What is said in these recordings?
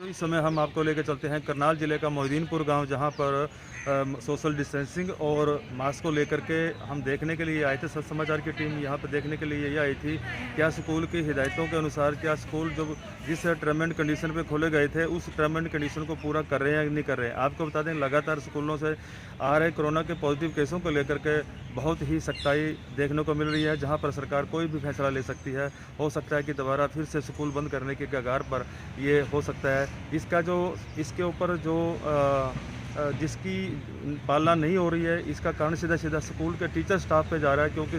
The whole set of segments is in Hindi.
तो इस समय हम आपको लेकर चलते हैं करनाल जिले का मोहिदीनपुर गांव, जहां पर सोशल डिस्टेंसिंग और मास्क को लेकर के हम देखने के लिए आए थे। सच समाचार की टीम यहां पर देखने के लिए ये आई थी क्या स्कूल की हिदायतों के अनुसार क्या स्कूल जो जिस टर्म एंड कंडीशन पे खोले गए थे उस टर्म एंड कंडीशन को पूरा कर रहे हैं या नहीं कर रहे हैं। आपको बता दें, लगातार स्कूलों से आ रहे कोरोना के पॉजिटिव केसों को लेकर के बहुत ही सख्ताई देखने को मिल रही है, जहां पर सरकार कोई भी फैसला ले सकती है। हो सकता है कि दोबारा फिर से स्कूल बंद करने के कगार पर ये हो सकता है। इसके ऊपर जो जिसकी पालना नहीं हो रही है, इसका कारण सीधा सीधा स्कूल के टीचर स्टाफ पे जा रहा है, क्योंकि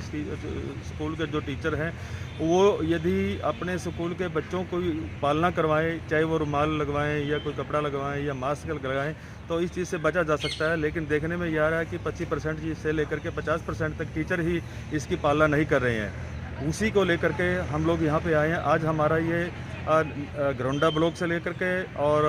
स्कूल के जो टीचर हैं वो यदि अपने स्कूल के बच्चों को पालना करवाएं, चाहे वो रुमाल लगवाएं या कोई कपड़ा लगवाएं या मास्क लगाएं, तो इस चीज़ से बचा जा सकता है। लेकिन देखने में ये आ रहा है कि 25% से लेकर के 50% तक टीचर ही इसकी पालना नहीं कर रहे हैं। उसी को लेकर के हम लोग यहाँ पे आए हैं। आज हमारा ये घरौंडा ब्लॉक से लेकर के और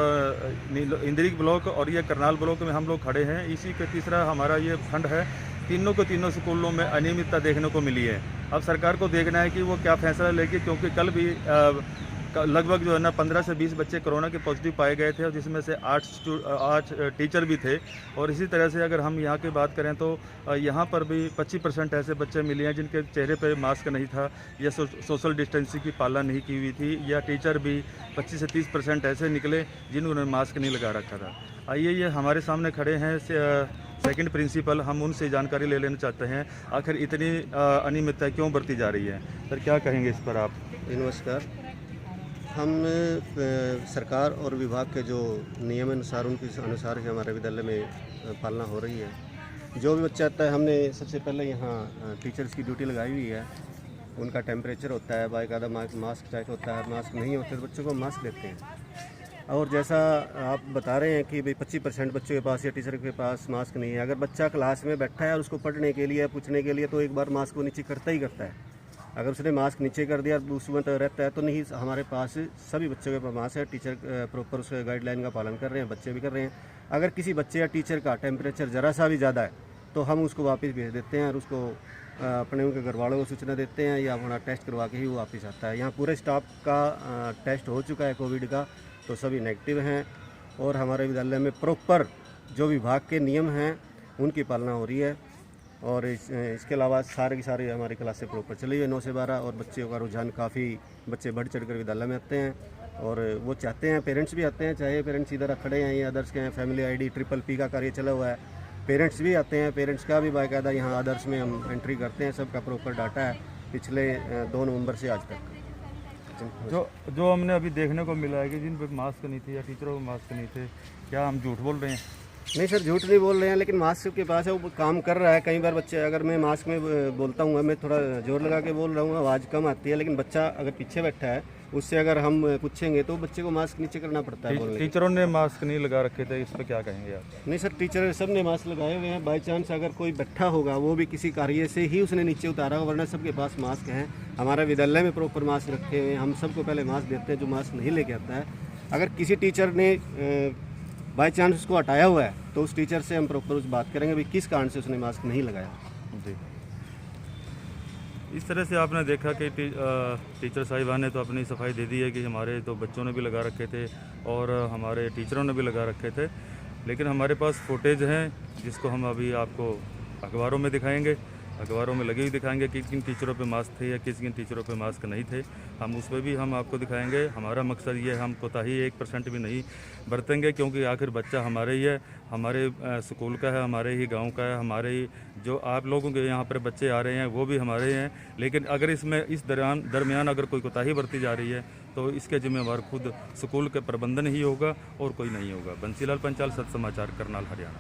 इंद्री ब्लॉक और ये करनाल ब्लॉक में हम लोग खड़े हैं। इसी के तीसरा हमारा ये खंड है। तीनों स्कूलों में अनियमितता देखने को मिली है। अब सरकार को देखना है कि वो क्या फैसला लेगी, क्योंकि कल भी लगभग जो है ना 15 से 20 बच्चे कोरोना के पॉजिटिव पाए गए थे, और जिसमें से 8 टीचर भी थे। और इसी तरह से अगर हम यहाँ की बात करें तो यहाँ पर भी 25% ऐसे बच्चे मिले हैं जिनके चेहरे पे मास्क नहीं था या सोशल डिस्टेंसिंग की पालना नहीं की हुई थी, या टीचर भी 25 से 30% ऐसे निकले जिन्होंने मास्क नहीं लगा रखा था। आइए, ये हमारे सामने खड़े हैं सेकंड प्रिंसिपल, हम उनसे जानकारी ले लेना चाहते हैं आखिर इतनी अनियमितता क्यों बरती जा रही है। सर, क्या कहेंगे इस पर आप? नमस्कार। हम सरकार और विभाग के जो नियम अनुसार उनके अनुसार ही हमारे विद्यालय में पालना हो रही है। जो भी बच्चा आता है, हमने सबसे पहले यहाँ टीचर्स की ड्यूटी लगाई हुई है। उनका टेम्परेचर होता है, बाकायदा मास्क चेक होता है। मास्क नहीं होते तो बच्चों को मास्क देते हैं। और जैसा आप बता रहे हैं कि भाई 25% बच्चों के पास या टीचर के पास मास्क नहीं है। अगर बच्चा क्लास में बैठा है और उसको पढ़ने के लिए पूछने के लिए, तो एक बार मास्क को नीचे करता ही करता है। अगर उसने मास्क नीचे कर दिया उसमें तो रहता है, तो नहीं। हमारे पास सभी बच्चों के पास मास्क है। टीचर प्रॉपर उस गाइडलाइन का पालन कर रहे हैं, बच्चे भी कर रहे हैं। अगर किसी बच्चे या टीचर का टेम्परेचर ज़रा सा भी ज़्यादा है तो हम उसको वापस भेज देते हैं और उसको अपने उनके घर वालों को सूचना देते हैं, या अपना टेस्ट करवा के ही वो वापस आता है। यहाँ पूरे स्टाफ का टेस्ट हो चुका है कोविड का, तो सभी नेगेटिव हैं। और हमारे विद्यालय में प्रॉपर जो विभाग के नियम हैं उनकी पालना हो रही है। और इसके अलावा सारे की सारी हमारी क्लासें प्रॉपर चली हुई है 9 से 12। और बच्चों का रुझान काफ़ी, बच्चे बढ़ चढ़ कर विद्यालय में आते हैं और वो चाहते हैं, पेरेंट्स भी आते हैं, चाहे पेरेंट्स इधर खड़े हैं या अदर्स के हैं। फैमिली ID PPP का कार्य चला हुआ है, पेरेंट्स भी आते हैं। पेरेंट्स का भी बाकायदा यहाँ अदर्स में हम एंट्री करते हैं। सबका प्रॉपर डाटा है पिछले 2 नवंबर से आज तक। जो हमने अभी देखने को मिला है कि जिन पर मास्क नहीं थे या टीचरों को मास्क नहीं थे, क्या हम झूठ बोल रहे हैं? नहीं सर, झूठ नहीं बोल रहे हैं, लेकिन मास्क के पास है, वो काम कर रहा है। कई बार बच्चे, अगर मैं मास्क में बोलता हूँ, मैं थोड़ा जोर लगा के बोल रहा हूँ, आवाज़ कम आती है, लेकिन बच्चा अगर पीछे बैठा है उससे अगर हम पूछेंगे तो बच्चे को मास्क नीचे करना पड़ता है। टीचरों ने मास्क नहीं लगा रखे थे, इस पर क्या कहेंगे आप? नहीं सर, टीचर सब ने मास्क लगाए हुए हैं। बाई चांस अगर कोई बैठा होगा, वो भी किसी कार्य से ही उसने नीचे उतारा होगा, वरना सबके पास मास्क हैं। हमारे विद्यालय में प्रॉपर मास्क रखे हुए हैं। हम सबको पहले मास्क देते हैं जो मास्क नहीं लेके आता है। अगर किसी टीचर ने बाई चांस उसको हटाया हुआ है तो उस टीचर से हम प्रॉपर उस बात करेंगे भाई किस कारण से उसने मास्क नहीं लगाया। जी, इस तरह से आपने देखा कि टीचर साहिबान ने तो अपनी सफाई दे दी है कि हमारे तो बच्चों ने भी लगा रखे थे और हमारे टीचरों ने भी लगा रखे थे। लेकिन हमारे पास फुटेज हैं जिसको हम अभी आपको अखबारों में दिखाएंगे, अखबारों में लगे हुए दिखाएंगे कि किन टीचरों पे मास्क थे या किन टीचरों पे मास्क नहीं थे। हम उस पर भी हम आपको दिखाएंगे। हमारा मकसद ये है, हम कोताही 1% भी नहीं बरतेंगे, क्योंकि आखिर बच्चा हमारे ही है, हमारे स्कूल का है, हमारे ही गांव का है, हमारे ही जो आप लोगों के यहाँ पर बच्चे आ रहे हैं वो भी हमारे हैं। लेकिन अगर इस दरमियान अगर कोई कोताही बरती जा रही है तो इसके जिम्मेवार खुद स्कूल के प्रबंधन ही होगा और कोई नहीं होगा। बंसीलाल पंचाल, सच समाचार, करनाल, हरियाणा।